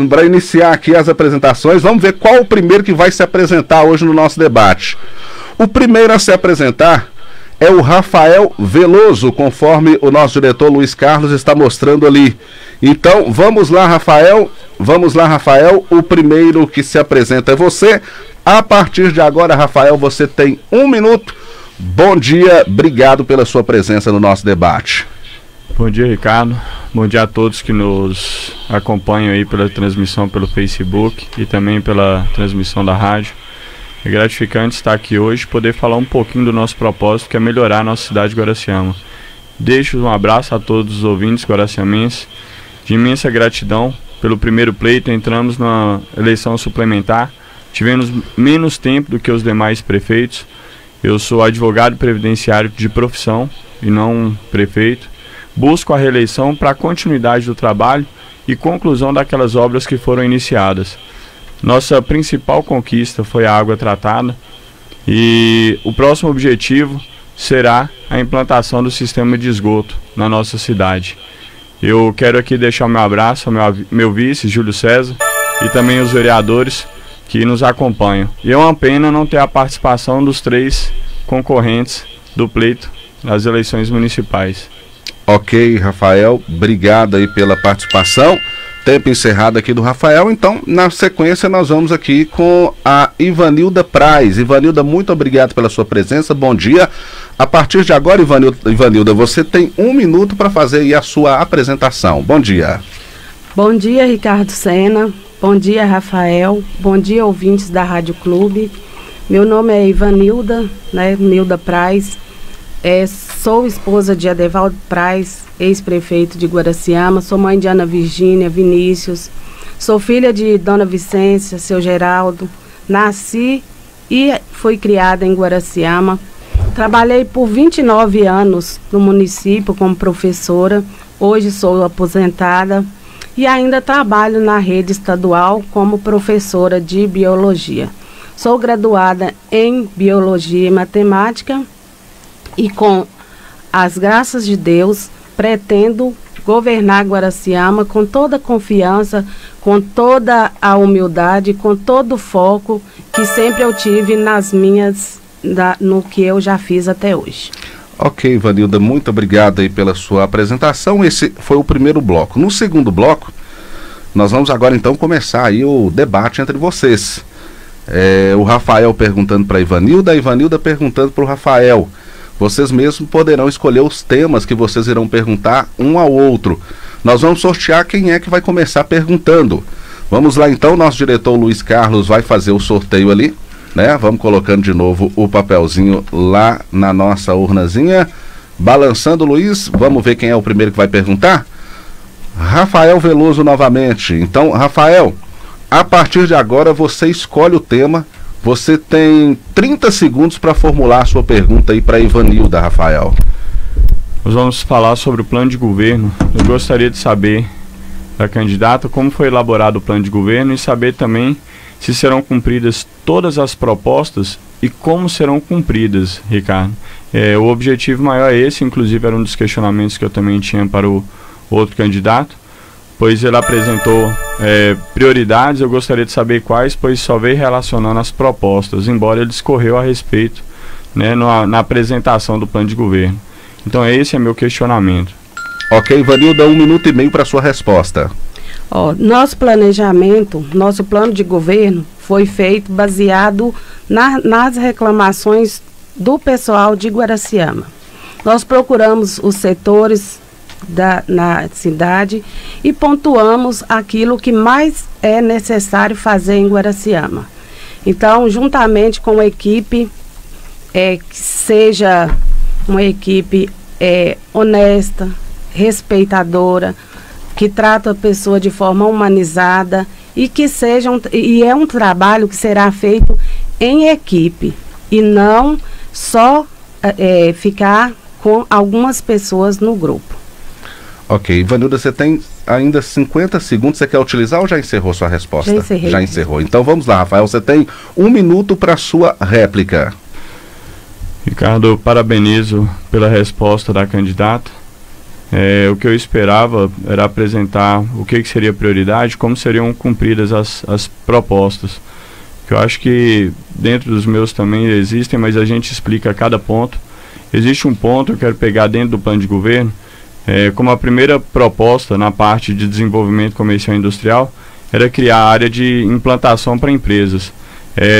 para iniciar aqui as apresentações, vamos ver qual o primeiro que vai se apresentar hoje no nosso debate. O primeiro a se apresentar é o Rafael Veloso, conforme o nosso diretor Luiz Carlos está mostrando ali. Então, vamos lá, Rafael. O primeiro que se apresenta é você. A partir de agora, Rafael, você tem 1 minuto. Bom dia, obrigado pela sua presença no nosso debate. Bom dia, Ricardo. Bom dia a todos que nos acompanham aí pela transmissão pelo Facebook e também pela transmissão da rádio. É gratificante estar aqui hoje e poder falar um pouquinho do nosso propósito, que é melhorar a nossa cidade de Guaraciama. Deixo um abraço a todos os ouvintes guaraciamenses, de imensa gratidão pelo primeiro pleito. Entramos na eleição suplementar, tivemos menos tempo do que os demais prefeitos. Eu sou advogado previdenciário de profissão e não prefeito. Busco a reeleição para a continuidade do trabalho e conclusão daquelas obras que foram iniciadas. Nossa principal conquista foi a água tratada e o próximo objetivo será a implantação do sistema de esgoto na nossa cidade. Eu quero aqui deixar o meu abraço ao meu vice, Júlio César, e também os vereadores que nos acompanham. E é uma pena não ter a participação dos 3 concorrentes do pleito das eleições municipais. Ok, Rafael, obrigado aí pela participação. Tempo encerrado aqui do Rafael. Então, na sequência, nós vamos aqui com a Ivanilda Praz. Ivanilda, muito obrigado pela sua presença, bom dia. A partir de agora, Ivanilda, você tem 1 minuto para fazer aí a sua apresentação. Bom dia. Bom dia, Ricardo Sena. Bom dia, Rafael. Bom dia, ouvintes da Rádio Clube. Meu nome é Ivanilda, Nilda Praz. Sou esposa de Adevaldo Praz, ex-prefeito de Guaraciama. Sou mãe de Ana Virgínia, Vinícius. Sou filha de Dona Vicência, seu Geraldo. Nasci e fui criada em Guaraciama. Trabalhei por 29 anos no município como professora. Hoje sou aposentada e ainda trabalho na rede estadual como professora de biologia. Sou graduada em biologia e matemática e, com as graças de Deus, pretendo governar Guaraciama com toda a confiança, com toda a humildade, com todo o foco que sempre eu tive no que eu já fiz até hoje. Ok, Vanilda, muito obrigado aí pela sua apresentação. Esse foi o primeiro bloco. No segundo bloco, nós vamos agora então começar aí o debate entre vocês. O Rafael perguntando para a Ivanilda perguntando para o Rafael. Vocês mesmos poderão escolher os temas que vocês irão perguntar um ao outro. Nós vamos sortear quem é que vai começar perguntando. Vamos lá então, nosso diretor Luiz Carlos vai fazer o sorteio ali, né? Vamos colocando de novo o papelzinho lá na nossa urnazinha. Balançando, Luiz, vamos ver quem é o primeiro que vai perguntar? Rafael Veloso novamente. Então, Rafael, a partir de agora você escolhe o tema. Você tem 30 segundos para formular a sua pergunta aí para Ivanilda, Rafael. Nós vamos falar sobre o plano de governo. Eu gostaria de saber da candidata como foi elaborado o plano de governo e saber também se serão cumpridas todas as propostas e como serão cumpridas, Ricardo. O objetivo maior é esse, inclusive era um dos questionamentos que eu também tinha para o outro candidato, pois ele apresentou prioridades. Eu gostaria de saber quais, pois só veio relacionando as propostas, embora ele discorreu a respeito, né, na apresentação do plano de governo. Então esse é meu questionamento. Ok, Vanilda, 1 minuto e meio para sua resposta. Nosso planejamento, nosso plano de governo foi feito baseado nas reclamações do pessoal de Guaraciama. Nós procuramos os setores na cidade e pontuamos aquilo que mais é necessário fazer em Guaraciama. Então, juntamente com a equipe, que seja uma equipe honesta, respeitadora, que trata a pessoa de forma humanizada e que é um trabalho que será feito em equipe e não só ficar com algumas pessoas no grupo. Ok, Ivanilda, você tem ainda 50 segundos. Você quer utilizar ou já encerrou sua resposta? Já encerrei. Já encerrou. Então vamos lá, Rafael, você tem 1 minuto para sua réplica. Ricardo, parabenizo pela resposta da candidata. O que eu esperava era apresentar o que seria prioridade, como seriam cumpridas as propostas. Que eu acho que dentro dos meus também existem, mas a gente explica cada ponto. Existe um ponto que eu quero pegar dentro do plano de governo, como a primeira proposta na parte de desenvolvimento comercial e industrial, era criar a área de implantação para empresas.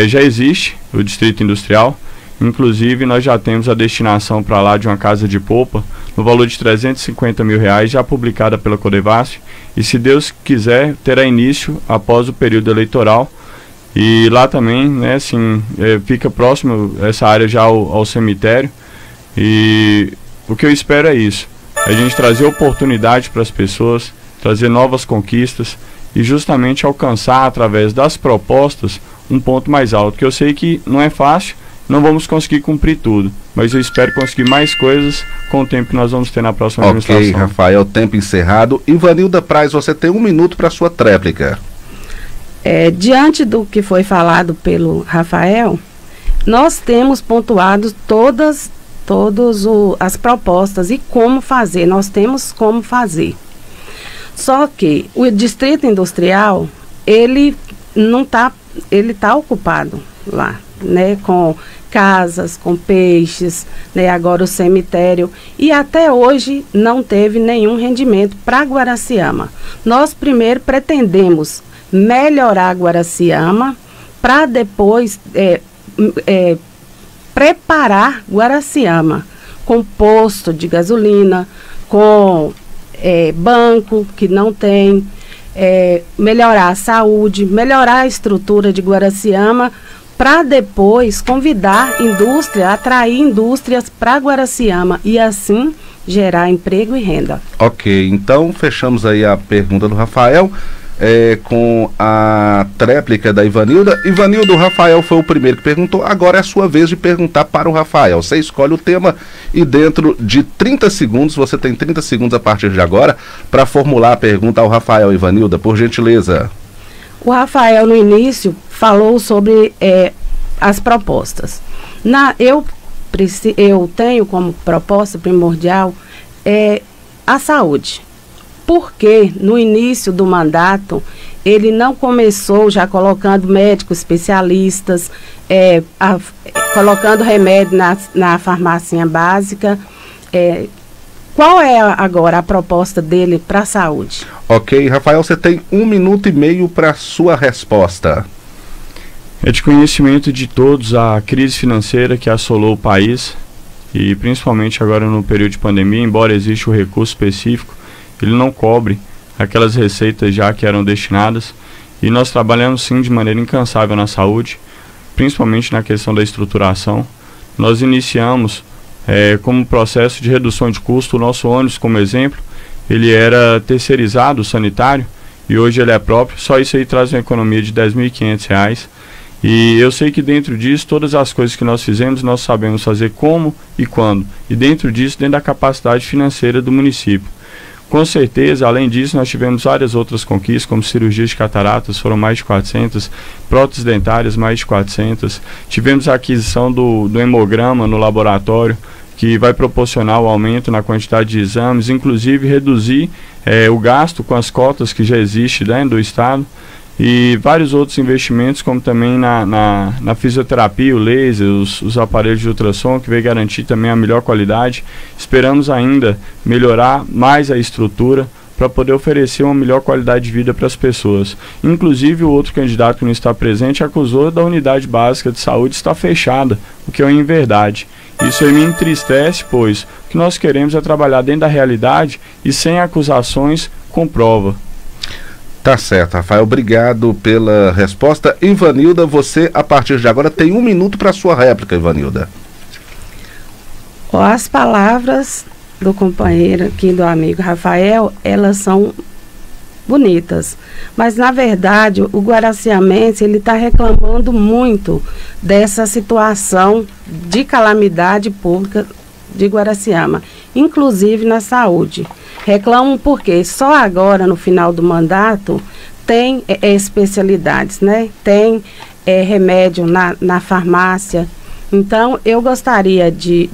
Já existe o distrito industrial, inclusive nós já temos a destinação para lá de uma casa de polpa, no valor de R$350 mil, já publicada pela Codevasf, e se Deus quiser, terá início após o período eleitoral. E lá também, né, assim, fica próximo essa área já ao cemitério. E o que eu espero é isso, a gente trazer oportunidade para as pessoas, trazer novas conquistas e justamente alcançar através das propostas um ponto mais alto, que eu sei que não é fácil, não vamos conseguir cumprir tudo, mas eu espero conseguir mais coisas com o tempo que nós vamos ter na próxima administração. Ok, Rafael, tempo encerrado. Ivanilda Praz, você tem 1 minuto para sua tréplica. Diante do que foi falado pelo Rafael, nós temos pontuado todas as propostas e como fazer, nós temos como fazer. Só que o distrito industrial, ele está ocupado lá, né, com casas, com peixes, né, agora o cemitério, e até hoje não teve nenhum rendimento para Guaraciama. Nós primeiro pretendemos melhorar Guaraciama para depois preparar Guaraciama com posto de gasolina, com banco que não tem, melhorar a saúde, melhorar a estrutura de Guaraciama, para depois convidar indústria, atrair indústrias para Guaraciama e assim gerar emprego e renda. Ok, então fechamos aí a pergunta do Rafael com a tréplica da Ivanilda. Ivanilda, o Rafael foi o primeiro que perguntou, agora é a sua vez de perguntar para o Rafael. Você escolhe o tema e dentro de 30 segundos, você tem 30 segundos a partir de agora para formular a pergunta ao Rafael. Ivanilda, por gentileza. O Rafael no início falou sobre as propostas. Eu tenho como proposta primordial a saúde. Porque no início do mandato ele não começou já colocando médicos especialistas, colocando remédio na farmácia básica. Qual é agora a proposta dele para a saúde? Ok, Rafael, você tem 1 minuto e meio para sua resposta. É de conhecimento de todos a crise financeira que assolou o país e principalmente agora no período de pandemia, embora exista o recurso específico, ele não cobre aquelas receitas já que eram destinadas, e nós trabalhamos sim de maneira incansável na saúde, principalmente na questão da estruturação. Nós iniciamos como processo de redução de custo o nosso ônibus, como exemplo. Ele era terceirizado, o sanitário, e hoje ele é próprio. Só isso aí traz uma economia de R$10.500, e eu sei que dentro disso, todas as coisas que nós fizemos, nós sabemos fazer como e quando, e dentro disso, dentro da capacidade financeira do município. Com certeza, além disso, nós tivemos várias outras conquistas, como cirurgias de cataratas, foram mais de 400, próteses dentárias, mais de 400. Tivemos a aquisição do hemograma no laboratório, que vai proporcionar o aumento na quantidade de exames, inclusive reduzir o gasto com as cotas que já existe dentro do Estado. E vários outros investimentos, como também na fisioterapia, o laser, os aparelhos de ultrassom, que veio garantir também a melhor qualidade. Esperamos ainda melhorar mais a estrutura para poder oferecer uma melhor qualidade de vida para as pessoas. Inclusive, o outro candidato que não está presente acusou da unidade básica de saúde estar fechada, o que é uma inverdade. Isso aí me entristece, pois o que nós queremos é trabalhar dentro da realidade e sem acusações com prova. Tá certo, Rafael, obrigado pela resposta. Ivanilda, você a partir de agora tem 1 minuto para sua réplica, Ivanilda. As palavras do companheiro aqui, do amigo Rafael, elas são bonitas, mas na verdade o guaraciamense ele está reclamando muito dessa situação de calamidade pública de Guaraciama, inclusive na saúde. Reclamam porque só agora, no final do mandato, tem especialidades, né? Tem remédio na farmácia. Então, eu gostaria de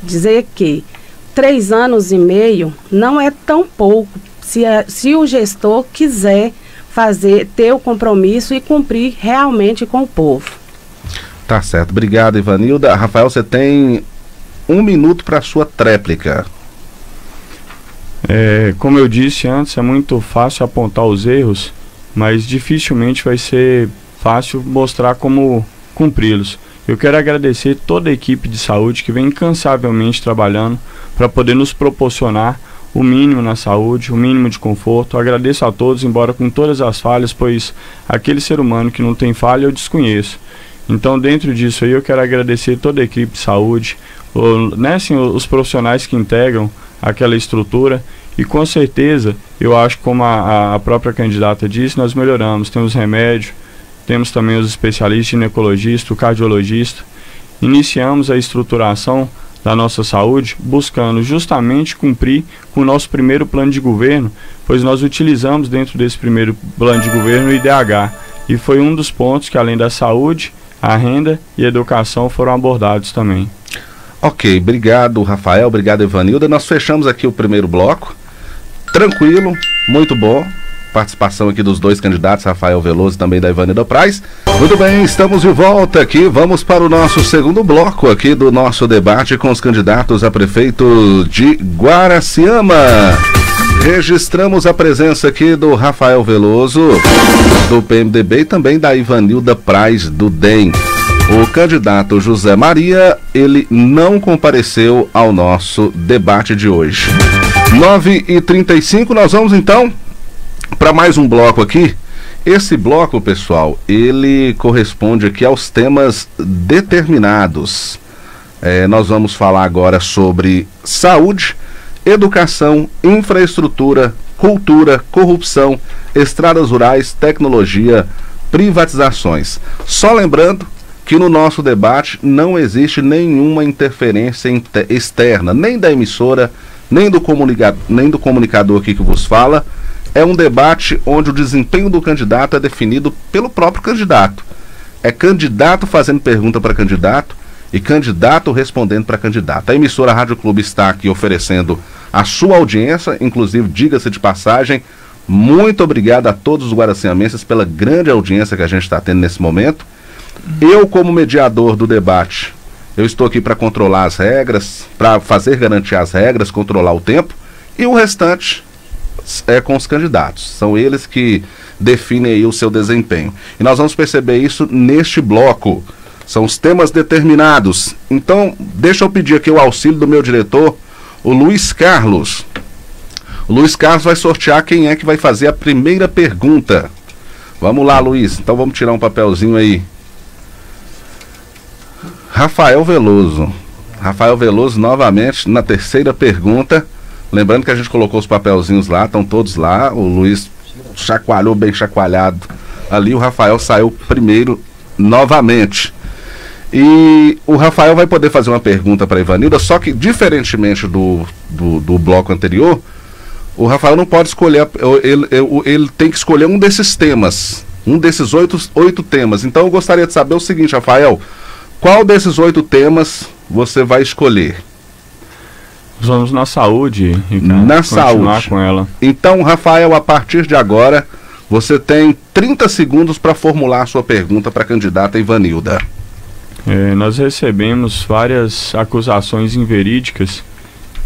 dizer que 3 anos e meio não é tão pouco se o gestor quiser ter o compromisso e cumprir realmente com o povo. Tá certo. Obrigado, Ivanilda. Rafael, você tem 1 minuto para a sua tréplica. Como eu disse antes, é muito fácil apontar os erros, mas dificilmente vai ser fácil mostrar como cumpri-los. Eu quero agradecer toda a equipe de saúde que vem incansavelmente trabalhando para poder nos proporcionar o mínimo na saúde, o mínimo de conforto. Eu agradeço a todos, embora com todas as falhas, pois aquele ser humano que não tem falha eu desconheço. Então, dentro disso aí, eu quero agradecer toda a equipe de saúde, os profissionais que integram aquela estrutura, e com certeza, eu acho, como a própria candidata disse, nós melhoramos. Temos remédio, temos também os especialistas, ginecologista, o cardiologista. Iniciamos a estruturação da nossa saúde, buscando justamente cumprir com o nosso primeiro plano de governo, pois nós utilizamos dentro desse primeiro plano de governo o IDH, e foi um dos pontos que, além da saúde, a renda e a educação foram abordados também. Ok, obrigado, Rafael, obrigado, Ivanilda. Nós fechamos aqui o primeiro bloco, tranquilo, muito bom. Participação aqui dos 2 candidatos, Rafael Veloso e também da Ivanilda Praz. Muito bem, estamos de volta aqui. Vamos para o nosso segundo bloco aqui do nosso debate com os candidatos a prefeito de Guaraciama. Registramos a presença aqui do Rafael Veloso, do PMDB, e também da Ivanilda Praz, do DEM. O candidato José Maria, ele não compareceu ao nosso debate de hoje. 9h35, nós vamos então para mais um bloco aqui. Esse bloco, pessoal, ele corresponde aqui aos temas determinados. Nós vamos falar agora sobre saúde, educação, infraestrutura, cultura, corrupção, estradas rurais, tecnologia, privatizações. Só lembrando que no nosso debate não existe nenhuma interferência externa, nem da emissora, nem do comunicador aqui que vos fala. É um debate onde o desempenho do candidato é definido pelo próprio candidato. É candidato fazendo pergunta para candidato e candidato respondendo para candidato. A emissora Rádio Clube está aqui oferecendo a sua audiência, inclusive, diga-se de passagem, muito obrigado a todos os guaraciamenses pela grande audiência que a gente está tendo nesse momento. Eu, como mediador do debate, eu estou aqui para controlar as regras, para garantir as regras, controlar o tempo, e o restante é com os candidatos. São eles que definem aí o seu desempenho. E nós vamos perceber isso neste bloco. São os temas determinados. Então, deixa eu pedir aqui o auxílio do meu diretor, o Luiz Carlos. O Luiz Carlos vai sortear quem é que vai fazer a primeira pergunta. Vamos lá, Luiz. Então vamos tirar um papelzinho aí. Rafael Veloso. Rafael Veloso novamente na terceira pergunta. Lembrando que a gente colocou os papelzinhos lá, estão todos lá. O Luiz chacoalhou bem chacoalhado ali. O Rafael saiu primeiro novamente. E o Rafael vai poder fazer uma pergunta para a Ivanilda, só que diferentemente do bloco anterior, o Rafael não pode escolher, ele tem que escolher um desses temas, um desses oito temas. Então eu gostaria de saber o seguinte, Rafael, qual desses 8 temas você vai escolher? Vamos na saúde, Ricardo. Na saúde. Com ela. Então, Rafael, a partir de agora, você tem 30 segundos para formular a sua pergunta para a candidata Ivanilda. Nós recebemos várias acusações inverídicas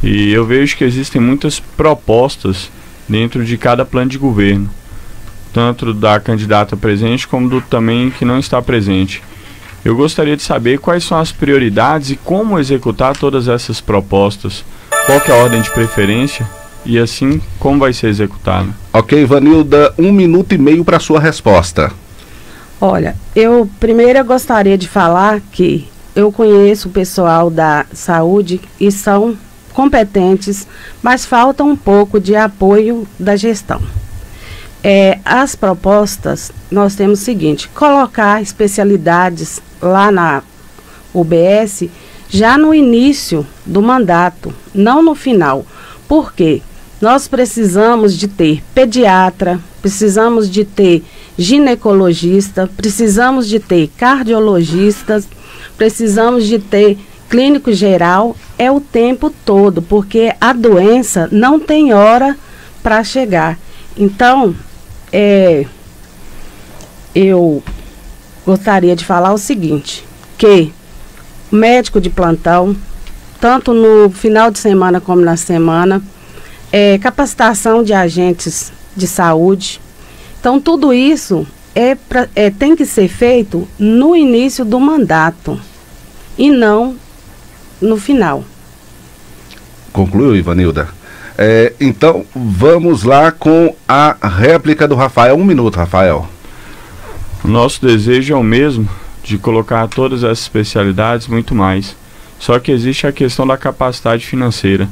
e eu vejo que existem muitas propostas dentro de cada plano de governo, tanto da candidata presente como do também que não está presente. Eu gostaria de saber quais são as prioridades e como executar todas essas propostas, qual que é a ordem de preferência e assim como vai ser executado. Ok, Ivanilda, 1 minuto e meio para sua resposta. Olha, eu primeiro gostaria de falar que eu conheço o pessoal da saúde e são competentes, mas falta um pouco de apoio da gestão. As propostas, nós temos o seguinte, colocar especialidades lá na UBS já no início do mandato, não no final. Por quê? Nós precisamos de ter pediatra, precisamos de ter ginecologista, precisamos de ter cardiologistas, precisamos de ter clínico geral é o tempo todo, porque a doença não tem hora para chegar. Então, eu gostaria de falar o seguinte, que o médico de plantão, tanto no final de semana como na semana, capacitação de agentes de saúde. Então, tudo isso tem que ser feito no início do mandato e não no final. Concluiu, Ivanilda? Então, vamos lá com a réplica do Rafael. 1 minuto, Rafael. O nosso desejo é o mesmo, de colocar todas as especialidades, muito mais. Só que existe a questão da capacidade financeira.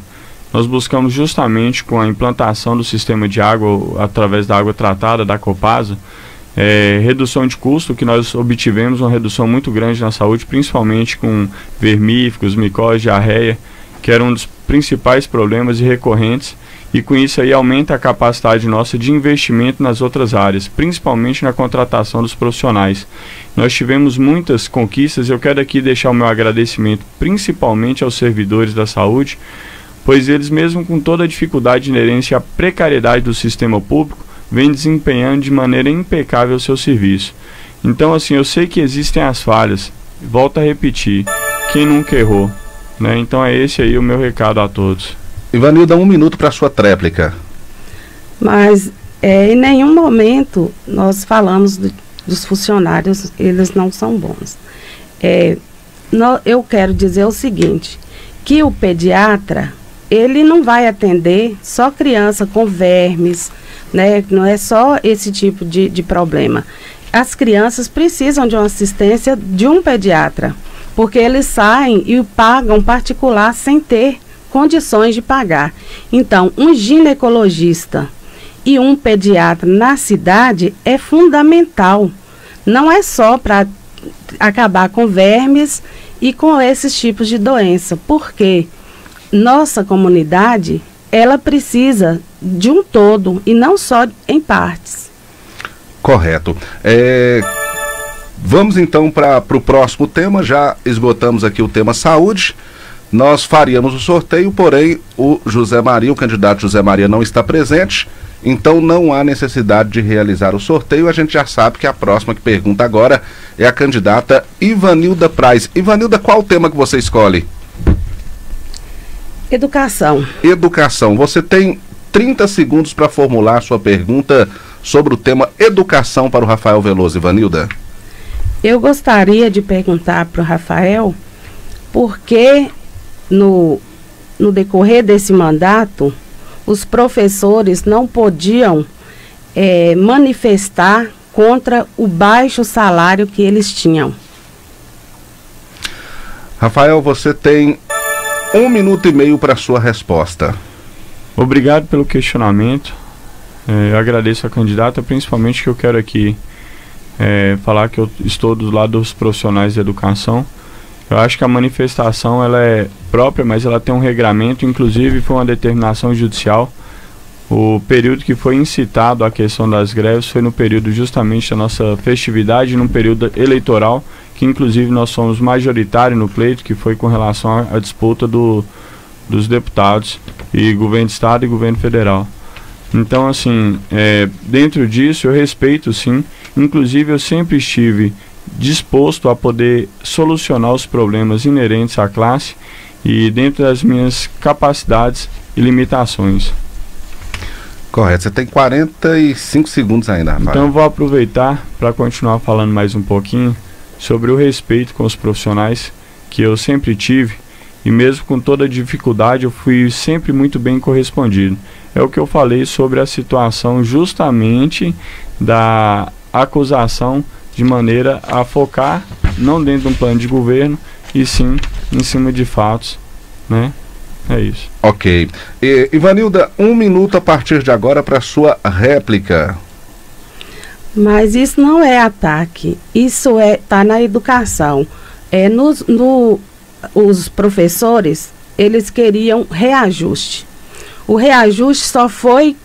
Nós buscamos justamente com a implantação do sistema de água, através da água tratada, da Copasa, redução de custo, que nós obtivemos uma redução muito grande na saúde, principalmente com vermífugos, micose, diarreia, que era um dos principais problemas e recorrentes, e com isso aí aumenta a capacidade nossa de investimento nas outras áreas, principalmente na contratação dos profissionais. Nós tivemos muitas conquistas, eu quero aqui deixar o meu agradecimento principalmente aos servidores da saúde, pois eles, mesmo com toda a dificuldade inerente à precariedade do sistema público, vêm desempenhando de maneira impecável o seu serviço. Então, assim, eu sei que existem as falhas, volto a repetir, quem nunca errou, né? Então é esse aí o meu recado a todos. Ivanilda, 1 minuto para sua tréplica. Mas em nenhum momento nós falamos dos funcionários, eles não são bons. Eu quero dizer o seguinte, que o pediatra, ele não vai atender só criança com vermes, né? Não é só esse tipo de problema. As crianças precisam de uma assistência de um pediatra, porque eles saem e pagam particular sem ter condições de pagar. Então, um ginecologista e um pediatra na cidade é fundamental. Não é só para acabar com vermes e com esses tipos de doença, porque nossa comunidade, ela precisa de um todo e não só em partes. Correto. Vamos então para o próximo tema. Já esgotamos aqui o tema saúde. Nós faríamos o sorteio, porém o candidato José Maria não está presente, então não há necessidade de realizar o sorteio. A gente já sabe que a próxima que pergunta agora é a candidata Ivanilda Praz. Ivanilda, qual o tema que você escolhe? Educação. Educação. Você tem 30 segundos para formular sua pergunta sobre o tema educação para o Rafael Veloso. Ivanilda. Eu gostaria de perguntar para o Rafael por que no decorrer desse mandato os professores não podiam manifestar contra o baixo salário que eles tinham. Rafael, você tem 1 minuto e meio para sua resposta. Obrigado pelo questionamento. Eu agradeço a candidata, principalmente que eu quero aqui falar que eu estou do lado dos profissionais da educação. Eu acho que a manifestação ela é própria, mas ela tem um regramento, inclusive foi uma determinação judicial. O período que foi incitado a questão das greves foi no período justamente da nossa festividade, num período eleitoral, que inclusive nós somos majoritários no pleito, que foi com relação à disputa dos deputados e governo de estado e governo federal. Então, assim, dentro disso eu respeito sim, inclusive eu sempre estive disposto a poder solucionar os problemas inerentes à classe e dentro das minhas capacidades e limitações. Correto, você tem 45 segundos ainda, Rafael. Então eu vou aproveitar para continuar falando mais um pouquinho sobre o respeito com os profissionais que eu sempre tive e mesmo com toda a dificuldade eu fui sempre muito bem correspondido. É o que eu falei sobre a situação justamente da acusação de maneira a focar não dentro de um plano de governo e sim em cima de fatos, né? É isso. Ok. Ivanilda, 1 minuto a partir de agora para sua réplica. Mas isso não é ataque, isso tá na educação. Os professores, eles queriam reajuste. O reajuste só foi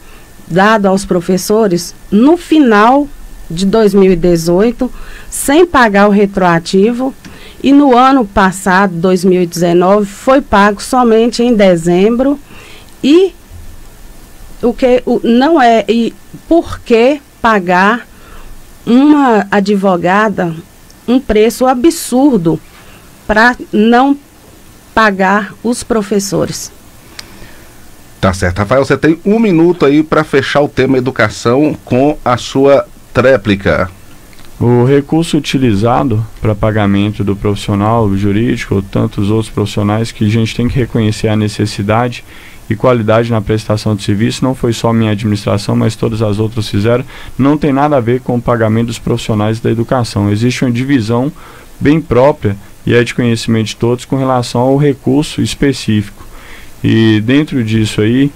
dado aos professores no final de 2018, sem pagar o retroativo, E no ano passado, 2019, foi pago somente em dezembro. E por que pagar uma advogada um preço absurdo para não pagar os professores? Tá certo. Rafael, você tem 1 minuto aí para fechar o tema educação com a sua tréplica. O recurso utilizado para pagamento do profissional jurídico ou tantos outros profissionais, que a gente tem que reconhecer a necessidade e qualidade na prestação de serviço, não foi só minha administração, mas todas as outras fizeram, não tem nada a ver com o pagamento dos profissionais da educação. Existe uma divisão bem própria e é de conhecimento de todos com relação ao recurso específico. E dentro disso aí,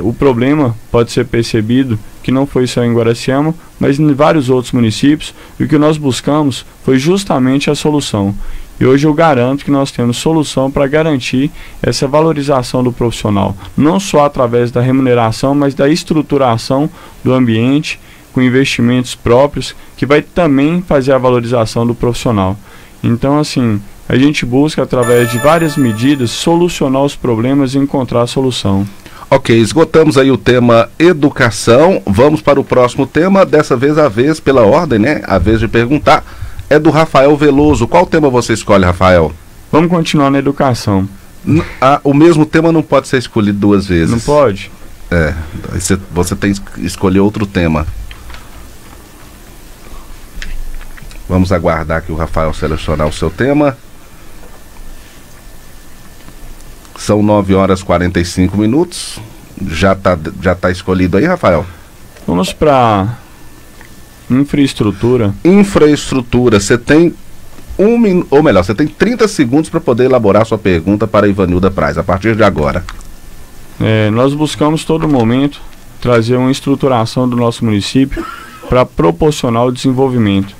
o problema pode ser percebido que não foi só em Guaraciama, mas em vários outros municípios, e o que nós buscamos foi justamente a solução. E hoje eu garanto que nós temos solução para garantir essa valorização do profissional, não só através da remuneração, mas da estruturação do ambiente, com investimentos próprios, que vai também fazer a valorização do profissional. Então, assim, a gente busca, através de várias medidas, solucionar os problemas e encontrar a solução. Ok, esgotamos aí o tema educação, vamos para o próximo tema, dessa vez a vez, pela ordem, né? A vez de perguntar, é do Rafael Veloso. Qual tema você escolhe, Rafael? Vamos continuar na educação. O mesmo tema não pode ser escolhido 2 vezes. Não pode? Você tem que escolher outro tema. Vamos aguardar que o Rafael selecionar o seu tema. São 9h45. Já tá escolhido aí, Rafael? Vamos para infraestrutura. Infraestrutura. Você tem você tem 30 segundos para poder elaborar sua pergunta para a Ivanilda Praz, a partir de agora. Nós buscamos todo momento trazer uma estruturação do nosso município para proporcionar o desenvolvimento.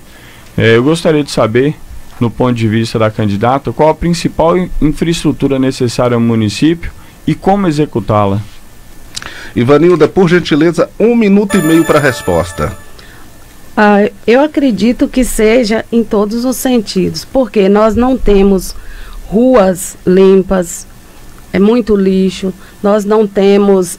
Eu gostaria de saber, no ponto de vista da candidata, qual a principal infraestrutura necessária ao município e como executá-la. Ivanilda, por gentileza, 1 minuto e meio para a resposta. Eu acredito que seja em todos os sentidos, porque nós não temos ruas limpas, é muito lixo, nós não temos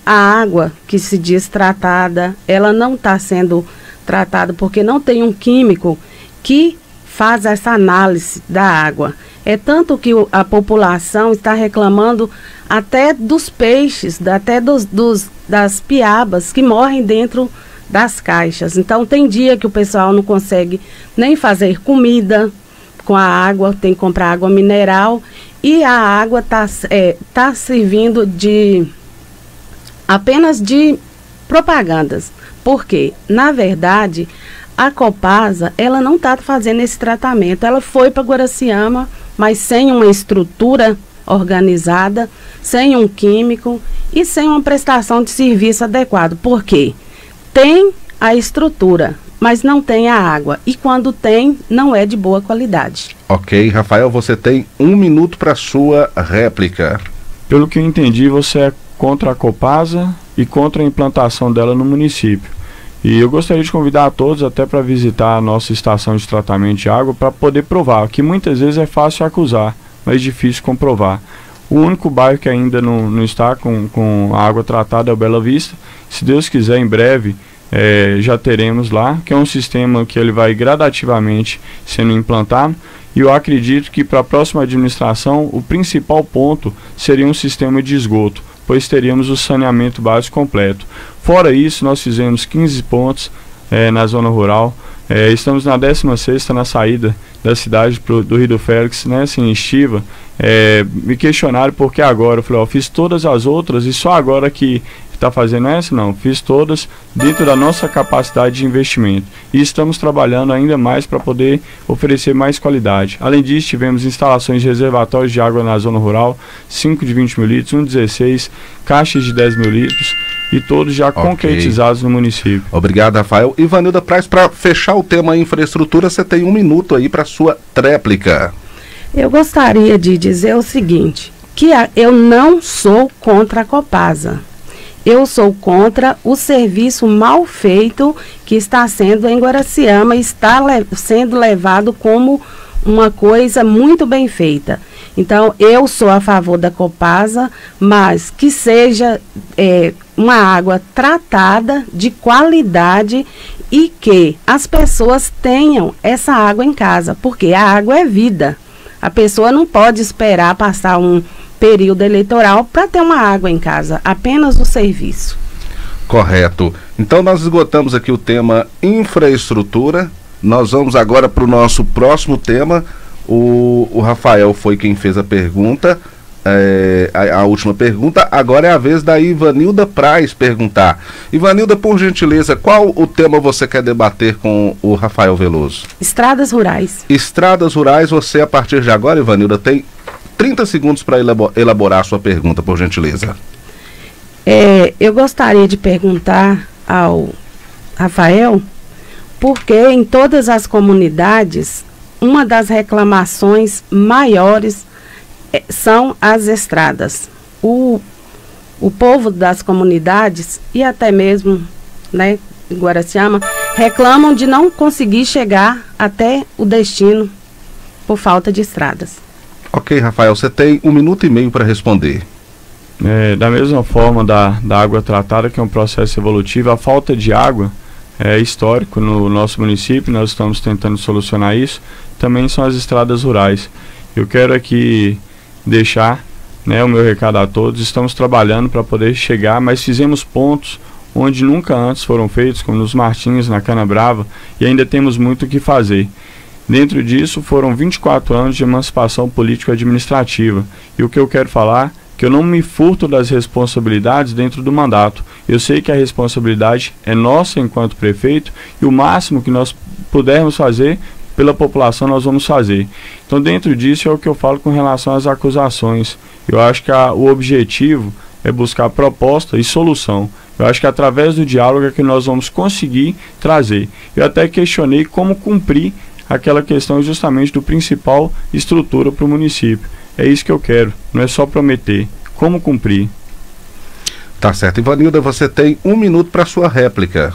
a água que se diz tratada, ela não está sendo tratada porque não tem um químico que faz essa análise da água. É tanto que a população está reclamando até dos peixes, até das piabas que morrem dentro das caixas. Então tem dia que o pessoal não consegue nem fazer comida com a água, tem que comprar água mineral, e a água está servindo apenas de propagandas. Porque, na verdade, a Copasa, ela não está fazendo esse tratamento. Ela foi para Guaraciama, mas sem uma estrutura organizada, sem um químico e sem uma prestação de serviço adequado. Por quê? Tem a estrutura, mas não tem a água. E quando tem, não é de boa qualidade. Ok, Rafael, você tem 1 minuto para sua réplica. Pelo que eu entendi, você é contra a Copasa e contra a implantação dela no município. E eu gostaria de convidar a todos até para visitar a nossa estação de tratamento de água para poder provar, que muitas vezes é fácil acusar, mas difícil comprovar. O único bairro que ainda não está com a água tratada é o Bela Vista. Se Deus quiser, em breve já teremos lá, que é um sistema que ele vai gradativamente sendo implantado. E eu acredito que para a próxima administração o principal ponto seria um sistema de esgoto, pois teríamos o saneamento básico completo. Fora isso, nós fizemos 15 pontos na zona rural. Estamos na 16ª na saída da cidade do Rio do Félix, né, assim, estiva. Me questionaram por que agora. Eu falei, fiz todas as outras e só agora que está fazendo essa? Não, fiz todas dentro da nossa capacidade de investimento. E estamos trabalhando ainda mais para poder oferecer mais qualidade. Além disso, tivemos instalações de reservatórios de água na zona rural, 5 de 20 mil litros, 1 de 16, caixas de 10 mil litros, e todos já concretizados no município. Obrigado, Rafael. Ivanilda Praz, para fechar o tema infraestrutura, você tem 1 minuto aí para sua tréplica. Eu gostaria de dizer o seguinte, que eu não sou contra a Copasa. Eu sou contra o serviço mal feito que está sendo em Guaraciama e está sendo levado como uma coisa muito bem feita. Então, eu sou a favor da Copasa, mas que seja uma água tratada de qualidade e que as pessoas tenham essa água em casa, porque a água é vida. A pessoa não pode esperar passar um período eleitoral para ter uma água em casa, apenas o serviço. Correto. Então nós esgotamos aqui o tema infraestrutura. Nós vamos agora para o nosso próximo tema. O Rafael foi quem fez a pergunta, a última pergunta. Agora é a vez da Ivanilda Praz perguntar. Ivanilda, por gentileza, qual o tema você quer debater com o Rafael Veloso? Estradas rurais. Estradas rurais, você a partir de agora, Ivanilda, tem 30 segundos para elaborar a sua pergunta, por gentileza. Eu gostaria de perguntar ao Rafael, porque em todas as comunidades, uma das reclamações maiores são as estradas. O povo das comunidades e até mesmo, né, em Guaraciama, reclamam de não conseguir chegar até o destino por falta de estradas. Ok, Rafael, você tem 1 minuto e meio para responder. Da mesma forma da água tratada, que é um processo evolutivo, a falta de água é histórico no nosso município, nós estamos tentando solucionar isso. Também são as estradas rurais. Eu quero aqui deixar, né, o meu recado a todos. Estamos trabalhando para poder chegar, mas fizemos pontos onde nunca antes foram feitos, como nos Martins, na Canabrava, e ainda temos muito o que fazer. Dentro disso foram 24 anos de emancipação político-administrativa. E o que eu quero falar, que eu não me furto das responsabilidades dentro do mandato. Eu sei que a responsabilidade é nossa enquanto prefeito e o máximo que nós pudermos fazer pela população nós vamos fazer. Então dentro disso é o que eu falo com relação às acusações. Eu acho que o objetivo é buscar proposta e solução. Eu acho que através do diálogo é que nós vamos conseguir trazer. Eu até questionei como cumprir aquela questão justamente do principal estrutura para o município. É isso que eu quero, não é só prometer, como cumprir. Tá certo. Ivanilda, você tem 1 minuto para sua réplica.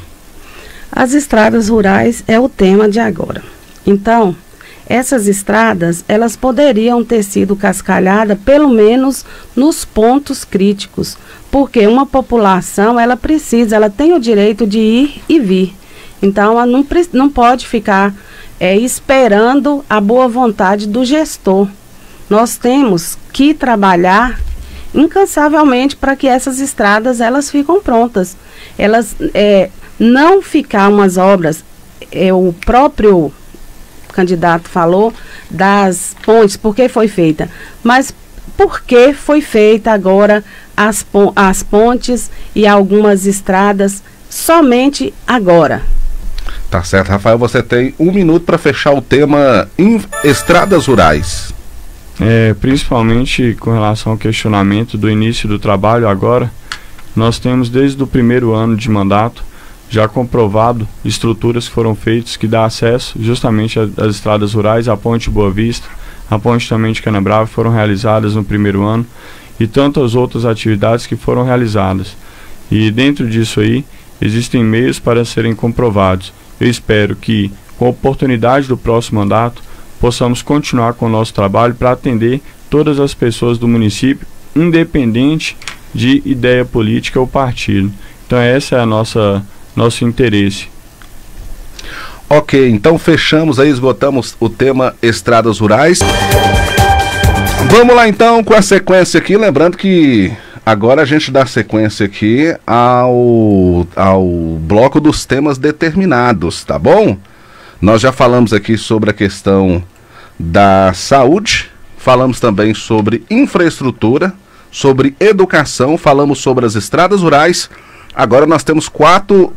As estradas rurais é o tema de agora. Então, essas estradas, elas poderiam ter sido cascalhadas pelo menos nos pontos críticos, porque uma população, ela tem o direito de ir e vir. Então, ela não pode ficar esperando a boa vontade do gestor. Nós temos que trabalhar incansavelmente para que essas estradas elas ficam prontas. Elas não ficar umas obras, o próprio candidato falou das pontes, por que foi feita, mas por que foi feita agora as pontes e algumas estradas somente agora? Tá certo, Rafael, você tem 1 minuto para fechar o tema estradas rurais. Principalmente com relação ao questionamento do início do trabalho agora, nós temos desde o primeiro ano de mandato já comprovado estruturas que foram feitas que dá acesso justamente às estradas rurais, a ponte Boa Vista, a ponte também de Canabrava foram realizadas no primeiro ano e tantas outras atividades que foram realizadas. E dentro disso aí existem meios para serem comprovados. Eu espero que com a oportunidade do próximo mandato possamos continuar com o nosso trabalho para atender todas as pessoas do município, independente de ideia política ou partido. Então esse é nosso interesse. Ok, então fechamos aí, esgotamos o tema estradas rurais. Vamos lá então com a sequência aqui, lembrando que agora a gente dá sequência aqui ao bloco dos temas determinados, tá bom? Nós já falamos aqui sobre a questão da saúde, falamos também sobre infraestrutura, sobre educação, falamos sobre as estradas rurais. Agora nós temos quatro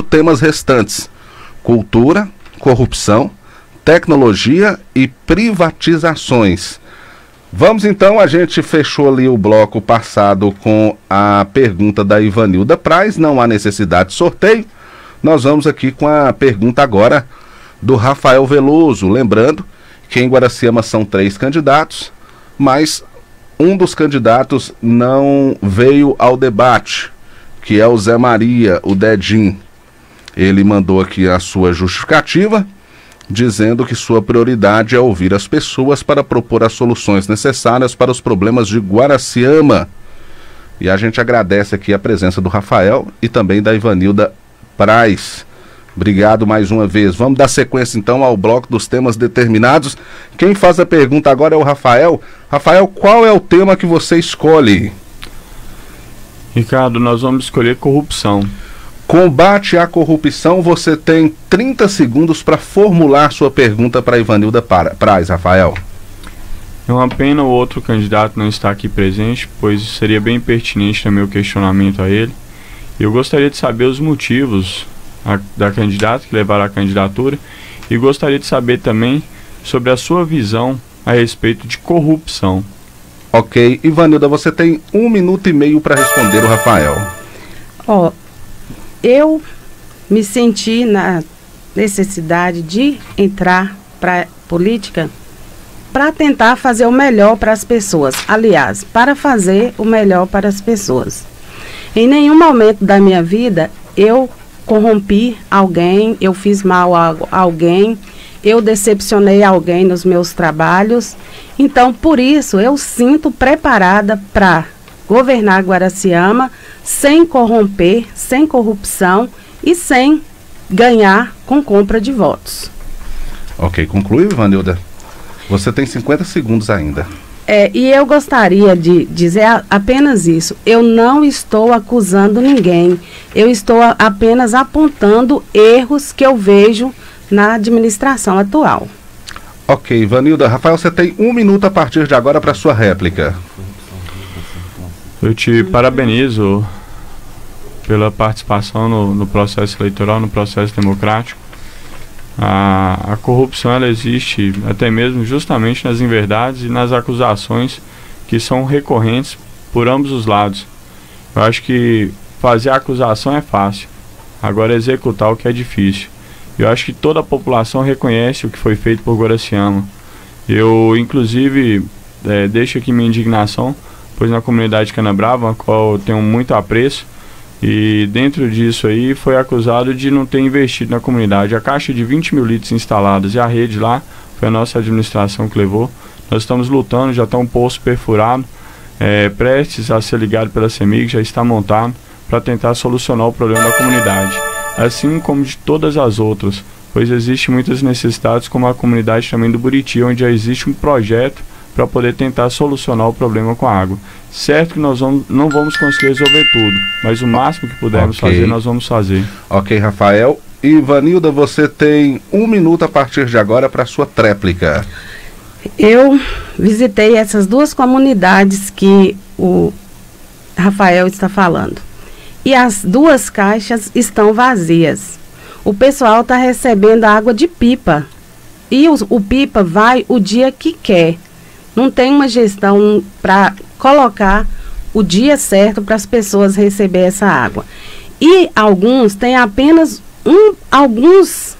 temas restantes: cultura, corrupção, tecnologia e privatizações. Vamos então, a gente fechou ali o bloco passado com a pergunta da Ivanilda Praz, não há necessidade de sorteio. Nós vamos aqui com a pergunta agora do Rafael Veloso, lembrando que em Guaraciama são 3 candidatos, mas um dos candidatos não veio ao debate, que é o Zé Maria, o Dedim. Ele mandou aqui a sua justificativa dizendo que sua prioridade é ouvir as pessoas para propor as soluções necessárias para os problemas de Guaraciama. E a gente agradece aqui a presença do Rafael e também da Ivanilda Praz. Obrigado mais uma vez. Vamos dar sequência então ao bloco dos temas determinados. Quem faz a pergunta agora é o Rafael. Rafael, qual é o tema que você escolhe? Ricardo, nós vamos escolher corrupção. Combate à corrupção, você tem 30 segundos para formular sua pergunta para Ivanilda Praz, Rafael. É uma pena o outro candidato não estar aqui presente, pois seria bem pertinente no meu questionamento a ele. Eu gostaria de saber os motivos da candidata que levará a candidatura e gostaria de saber também sobre a sua visão a respeito de corrupção. Ok, Ivanilda, você tem 1 minuto e meio para responder o Rafael. Eu me senti na necessidade de entrar para a política para tentar fazer o melhor para as pessoas. Aliás, para fazer o melhor para as pessoas. Em nenhum momento da minha vida eu corrompi alguém, eu fiz mal a alguém, eu decepcionei alguém nos meus trabalhos. Então, por isso, eu sinto preparada para governar Guaraciama sem corromper, sem corrupção e sem ganhar com compra de votos. Ok, conclui, Ivanilda. Você tem 50 segundos ainda. E eu gostaria de dizer apenas isso. Eu não estou acusando ninguém. Eu estou apenas apontando erros que eu vejo na administração atual. Ok, Ivanilda. Rafael, você tem 1 minuto a partir de agora para sua réplica. Eu te parabenizo pela participação no processo eleitoral, no processo democrático. A corrupção ela existe até mesmo justamente nas inverdades e nas acusações que são recorrentes por ambos os lados. Eu acho que fazer a acusação é fácil, agora executar o que é difícil. Eu acho que toda a população reconhece o que foi feito por Guaraciama. Eu, inclusive, deixo aqui minha indignação, pois na comunidade Canabrava, a qual eu tenho muito apreço, e dentro disso aí foi acusado de não ter investido na comunidade. A caixa de 20 mil litros instaladas e a rede lá foi a nossa administração que levou. Nós estamos lutando, já está um poço perfurado, prestes a ser ligado pela CEMIG, já está montado para tentar solucionar o problema da comunidade, assim como de todas as outras, pois existem muitas necessidades, como a comunidade também do Buriti, onde já existe um projeto para poder tentar solucionar o problema com a água. Certo que nós não vamos conseguir resolver tudo, mas o máximo que pudermos fazer, nós vamos fazer. Ok, Rafael. Ivanilda, você tem 1 minuto a partir de agora para sua tréplica. Eu visitei essas 2 comunidades que o Rafael está falando. E as 2 caixas estão vazias. O pessoal está recebendo água de pipa. E o pipa vai o dia que quer. Não tem uma gestão para colocar o dia certo para as pessoas receber essa água. E alguns têm apenas alguns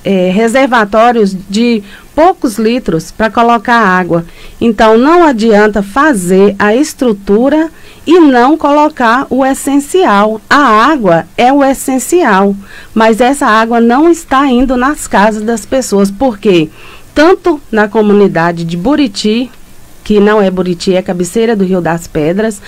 reservatórios de poucos litros para colocar água. Então não adianta fazer a estrutura e não colocar o essencial. A água é o essencial, mas essa água não está indo nas casas das pessoas, porque tanto na comunidade de Buriti, que não é Buriti, é cabeceira do Rio das Pedras,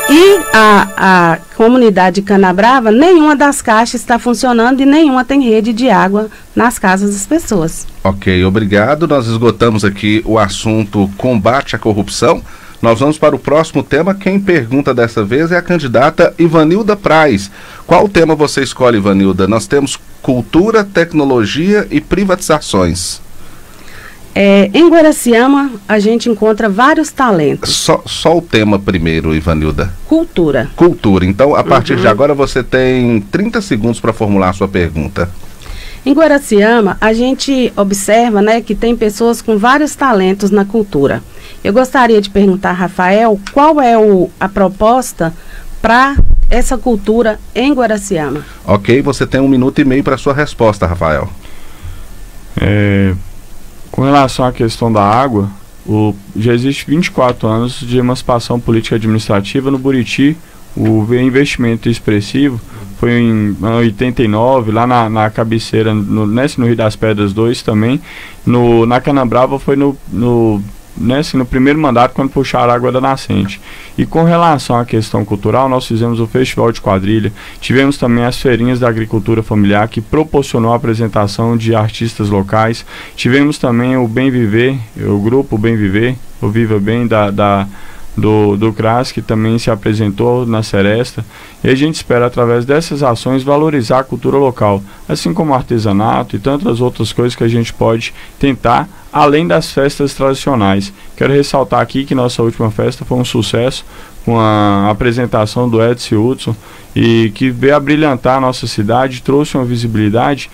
e a comunidade Canabrava, nenhuma das caixas está funcionando e nenhuma tem rede de água nas casas das pessoas. Ok, obrigado. Nós esgotamos aqui o assunto combate à corrupção. Nós vamos para o próximo tema. Quem pergunta dessa vez é a candidata Ivanilda Praz. Qual tema você escolhe, Ivanilda? Nós temos cultura, tecnologia e privatizações. Em Guaraciama, a gente encontra vários talentos. Só o tema primeiro, Ivanilda. Cultura. Cultura. Então, a partir de agora, você tem 30 segundos para formular a sua pergunta. Em Guaraciama, a gente observa, né, que tem pessoas com vários talentos na cultura. Eu gostaria de perguntar, Rafael, qual é a proposta para essa cultura em Guaraciama? Ok, você tem 1 minuto e meio para sua resposta, Rafael. Com relação à questão da água, já existe 24 anos de emancipação política administrativa no Buriti, o investimento expressivo foi em 89, lá na cabeceira, no Rio das Pedras 2 também. Na Canabrava foi no primeiro mandato, quando puxaram a água da nascente. E com relação à questão cultural, nós fizemos o Festival de Quadrilha, tivemos também as feirinhas da agricultura familiar, que proporcionou a apresentação de artistas locais, tivemos também o Bem Viver, o grupo Bem Viver, o Viva Bem do CRAS, que também se apresentou na Seresta, e a gente espera, através dessas ações, valorizar a cultura local, assim como o artesanato e tantas outras coisas que a gente pode tentar, além das festas tradicionais. Quero ressaltar aqui que nossa última festa foi um sucesso, com a apresentação do Edson Hudson, e que veio a brilhantar a nossa cidade, trouxe uma visibilidade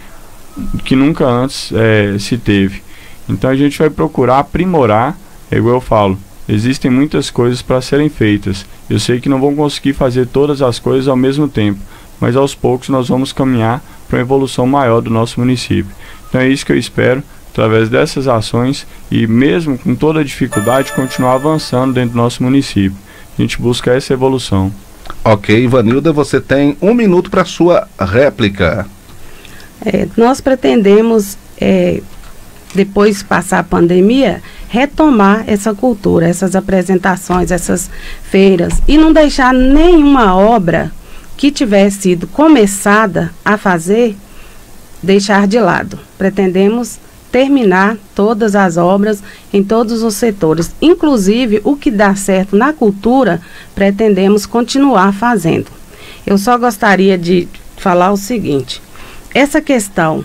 que nunca antes se teve. Então a gente vai procurar aprimorar, igual eu falo, existem muitas coisas para serem feitas. Eu sei que não vão conseguir fazer todas as coisas ao mesmo tempo, mas aos poucos nós vamos caminhar para uma evolução maior do nosso município. Então é isso que eu espero, através dessas ações, e mesmo com toda a dificuldade, continuar avançando dentro do nosso município. A gente busca essa evolução. Ok, Ivanilda, você tem 1 minuto para sua réplica. Nós pretendemos, depois de passar a pandemia, retomar essa cultura, essas apresentações, essas feiras, e não deixar nenhuma obra que tivesse sido começada a fazer, deixar de lado. Pretendemos terminar todas as obras em todos os setores, inclusive o que dá certo na cultura, pretendemos continuar fazendo. Eu só gostaria de falar o seguinte: essa questão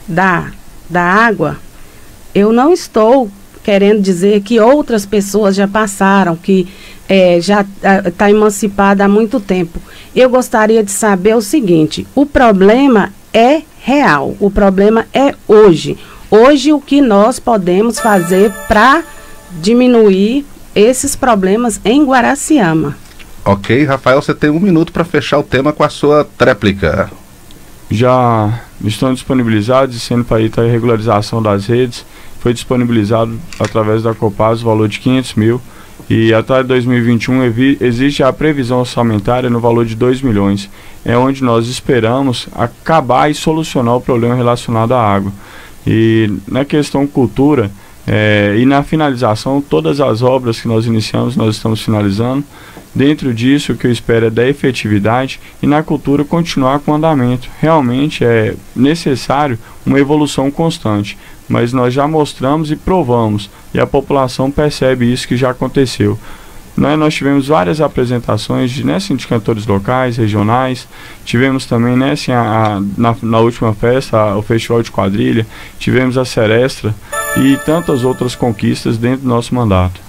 da água, eu não estou querendo dizer que outras pessoas já passaram, que já está emancipada há muito tempo. Eu gostaria de saber o seguinte: o problema é real, o problema é hoje. Hoje, o que nós podemos fazer para diminuir esses problemas em Guaraciama? Ok, Rafael, você tem 1 minuto para fechar o tema com a sua tréplica. Já estão disponibilizados e sendo feita a regularização das redes. Foi disponibilizado através da Copasa o valor de 500 mil, e até 2021 existe a previsão orçamentária no valor de 2 milhões. É onde nós esperamos acabar e solucionar o problema relacionado à água. E na questão cultura e na finalização, todas as obras que nós iniciamos, nós estamos finalizando. Dentro disso, o que eu espero é da efetividade, e na cultura continuar com o andamento. Realmente é necessário uma evolução constante, mas nós já mostramos e provamos, e a população percebe isso que já aconteceu. Nós tivemos várias apresentações de cantores locais, regionais, tivemos também na última festa o Festival de Quadrilha, tivemos a Serestra e tantas outras conquistas dentro do nosso mandato.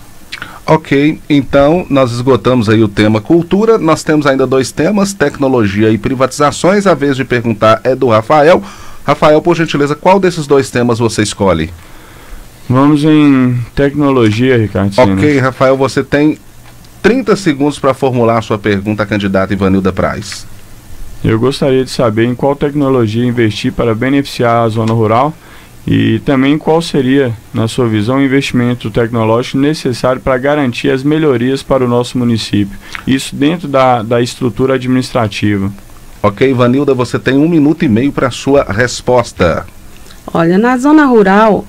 Ok, então nós esgotamos aí o tema cultura. Nós temos ainda 2 temas, tecnologia e privatizações. A vez de perguntar é do Rafael. Rafael, por gentileza, qual desses 2 temas você escolhe? Vamos em tecnologia, Ricardo. Ok, Rafael, você tem 30 segundos para formular a sua pergunta à candidata Ivanilda Praz. Eu gostaria de saber em qual tecnologia investir para beneficiar a zona rural, e também qual seria, na sua visão, o investimento tecnológico necessário para garantir as melhorias para o nosso município. Isso dentro da estrutura administrativa. Ok, Ivanilda, você tem 1 minuto e meio para a sua resposta. Olha, na zona rural,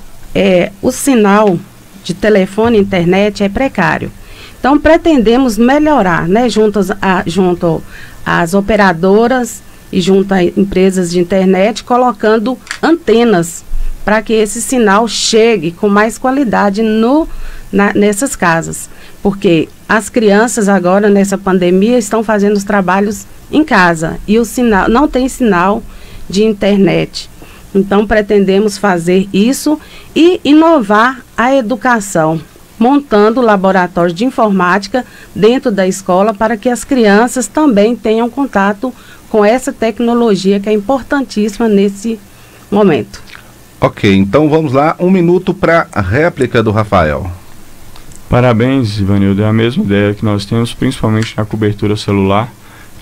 o sinal de telefone e internet é precário. Então, pretendemos melhorar, junto às operadoras e junto a empresas de internet, colocando antenas para que esse sinal chegue com mais qualidade nessas casas. Porque as crianças agora, nessa pandemia, estão fazendo os trabalhos em casa e o sinal não tem sinal de internet. Então, pretendemos fazer isso e inovar a educação, montando laboratórios de informática dentro da escola para que as crianças também tenham contato com essa tecnologia que é importantíssima nesse momento. Ok, então vamos lá, 1 minuto para a réplica do Rafael. Parabéns, Ivanildo, é a mesma ideia que nós temos, principalmente na cobertura celular.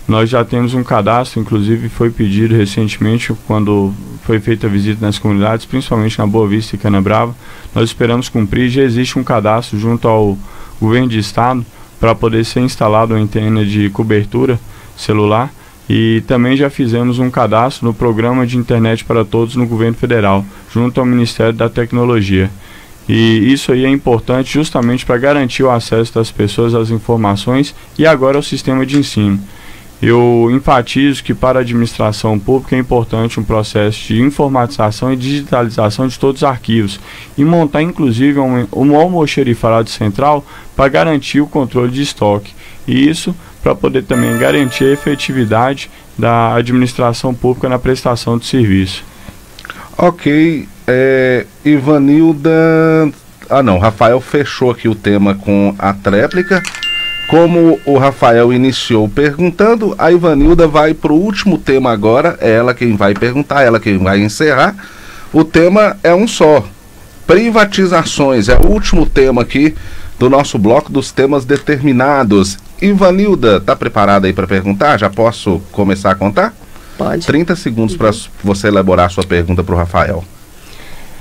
Nós já temos um cadastro, inclusive foi pedido recentemente, quando foi feita a visita nas comunidades, principalmente na Boa Vista e Canabrava. Nós esperamos cumprir, já existe um cadastro junto ao governo de estado, para poder ser instalado uma antena de cobertura celular, e também já fizemos um cadastro no Programa de Internet para Todos no Governo Federal, junto ao Ministério da Tecnologia. E isso aí é importante justamente para garantir o acesso das pessoas às informações e agora ao sistema de ensino. Eu enfatizo que para a administração pública é importante um processo de informatização e digitalização de todos os arquivos e montar inclusive um almoxarifado central para garantir o controle de estoque. E isso para poder também garantir a efetividade da administração pública na prestação de serviço. Ok, Ivanilda... Rafael fechou aqui o tema com a tréplica. Como o Rafael iniciou perguntando, a Ivanilda vai para o último tema agora, é ela quem vai perguntar, ela quem vai encerrar. O tema é um só, privatizações, é o último tema aqui do nosso bloco dos temas determinados. Ivanilda, está preparada aí para perguntar? Já posso começar a contar? Pode. 30 segundos para você elaborar a sua pergunta para o Rafael.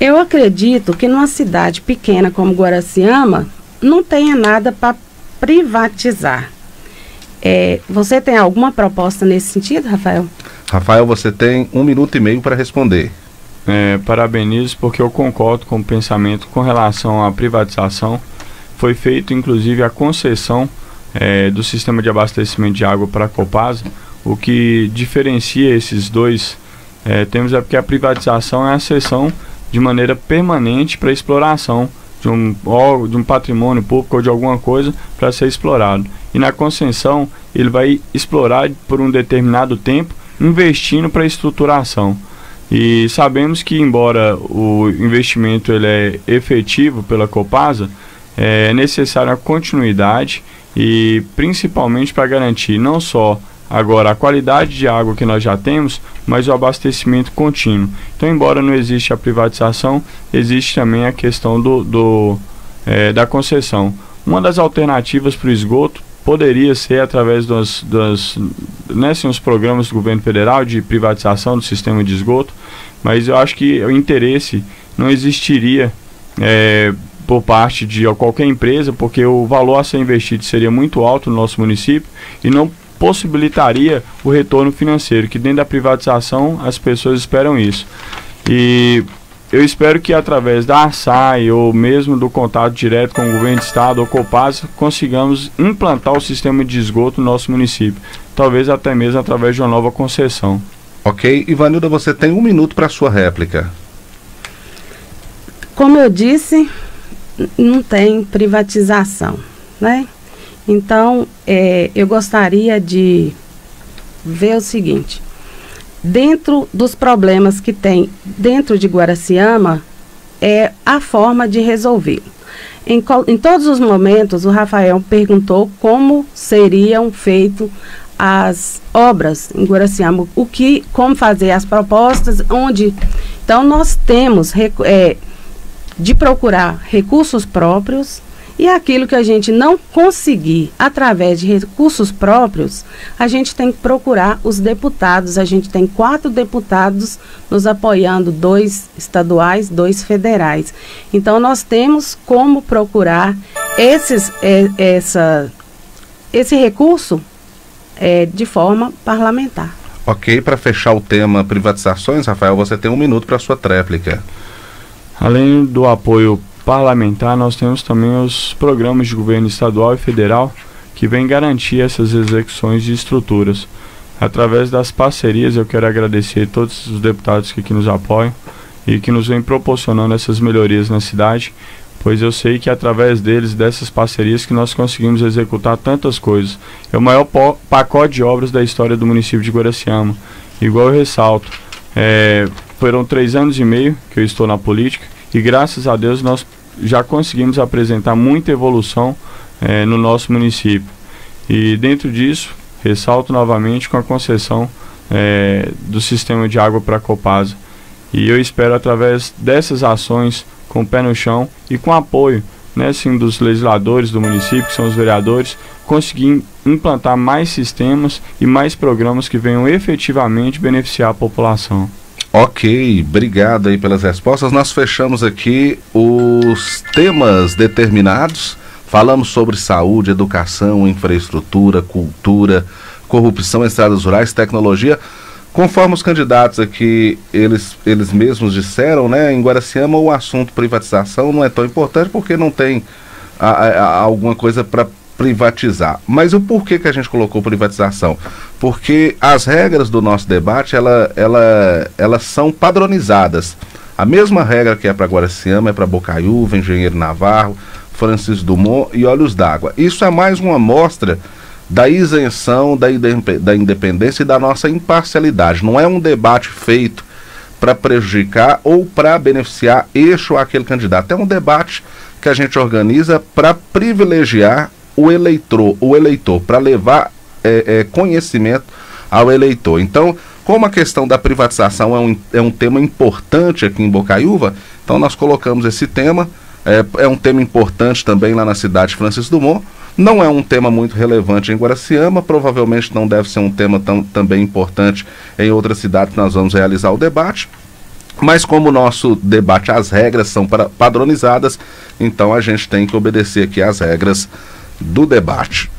Eu acredito que numa cidade pequena como Guaraciama, não tenha nada para privatizar. Você tem alguma proposta nesse sentido, Rafael? Rafael, você tem 1 minuto e meio para responder. Parabenizo, porque eu concordo com o pensamento com relação à privatização. Foi feito inclusive a concessão do sistema de abastecimento de água para a Copasa. O que diferencia esses dois termos é porque a privatização é a cessão de maneira permanente para exploração de um patrimônio público ou de alguma coisa para ser explorado. E na concessão ele vai explorar por um determinado tempo, investindo para estruturação. E sabemos que, embora o investimento ele é efetivo pela Copasa, é necessária a continuidade e principalmente para garantir não só agora a qualidade de água que nós já temos, mas o abastecimento contínuo. Então, embora não exista a privatização, existe também a questão da concessão. Uma das alternativas para o esgoto poderia ser através dos programas do governo federal de privatização do sistema de esgoto, mas eu acho que o interesse não existiria por parte de qualquer empresa, porque o valor a ser investido seria muito alto no nosso município e não possibilitaria o retorno financeiro, que dentro da privatização as pessoas esperam isso. E eu espero que através da ASAI ou mesmo do contato direto com o governo do estado ou Copasa, consigamos implantar o sistema de esgoto no nosso município, talvez até mesmo através de uma nova concessão. Ok, Ivanilda, você tem 1 minuto para a sua réplica. Como eu disse, não tem privatização, né? Então, eu gostaria de ver o seguinte: dentro dos problemas que tem dentro de Guaraciama, é a forma de resolver. Em todos os momentos, o Rafael perguntou como seriam feitas as obras em Guaraciama, como fazer as propostas, onde... Então, nós temos de procurar recursos próprios. E aquilo que a gente não conseguir através de recursos próprios, a gente tem que procurar os deputados. A gente tem 4 deputados nos apoiando, 2 estaduais, 2 federais. Então, nós temos como procurar esse recurso de forma parlamentar. Ok, para fechar o tema privatizações, Rafael, você tem 1 minuto para a sua tréplica. Além do apoio parlamentar, nós temos também os programas de governo estadual e federal que vêm garantir essas execuções de estruturas. Através das parcerias, eu quero agradecer a todos os deputados que aqui nos apoiam e que nos vêm proporcionando essas melhorias na cidade, pois eu sei que através deles, dessas parcerias, que nós conseguimos executar tantas coisas. É o maior pacote de obras da história do município de Guaraciama. Igual eu ressalto, foram 3 anos e meio que eu estou na política e graças a Deus nós já conseguimos apresentar muita evolução no nosso município. E dentro disso, ressalto novamente com a concessão do sistema de água para a Copasa. E eu espero, através dessas ações, com o pé no chão e com apoio sim, dos legisladores do município, que são os vereadores, conseguir implantar mais sistemas e mais programas que venham efetivamente beneficiar a população. Ok, obrigado aí pelas respostas. Nós fechamos aqui os temas determinados falamos sobre saúde, educação, infraestrutura, cultura, corrupção em estradas rurais, tecnologia. Conforme os candidatos aqui, eles mesmos disseram, né, em Guaraciama o assunto privatização não é tão importante porque não tem alguma coisa para privatizar. Mas o porquê que a gente colocou privatização? Porque as regras do nosso debate, elas são padronizadas. A mesma regra que é para Guaraciama é para Bocaiúva, Engenheiro Navarro, Francisco Dumont e Olhos d'Água. Isso é mais uma amostra da isenção, da independência e da nossa imparcialidade. Não é um debate feito para prejudicar ou para beneficiar este ou aquele candidato. É um debate que a gente organiza para privilegiar o eleitor, para levar conhecimento ao eleitor. Então, como a questão da privatização é um tema importante aqui em Bocaiúva, então nós colocamos esse tema. É um tema importante também lá na cidade de Francisco Dumont. Não é um tema muito relevante em Guaraciama, provavelmente não deve ser um tema também importante em outras cidades que nós vamos realizar o debate. Mas como o nosso debate, as regras são padronizadas, então a gente tem que obedecer aqui às regras do debate.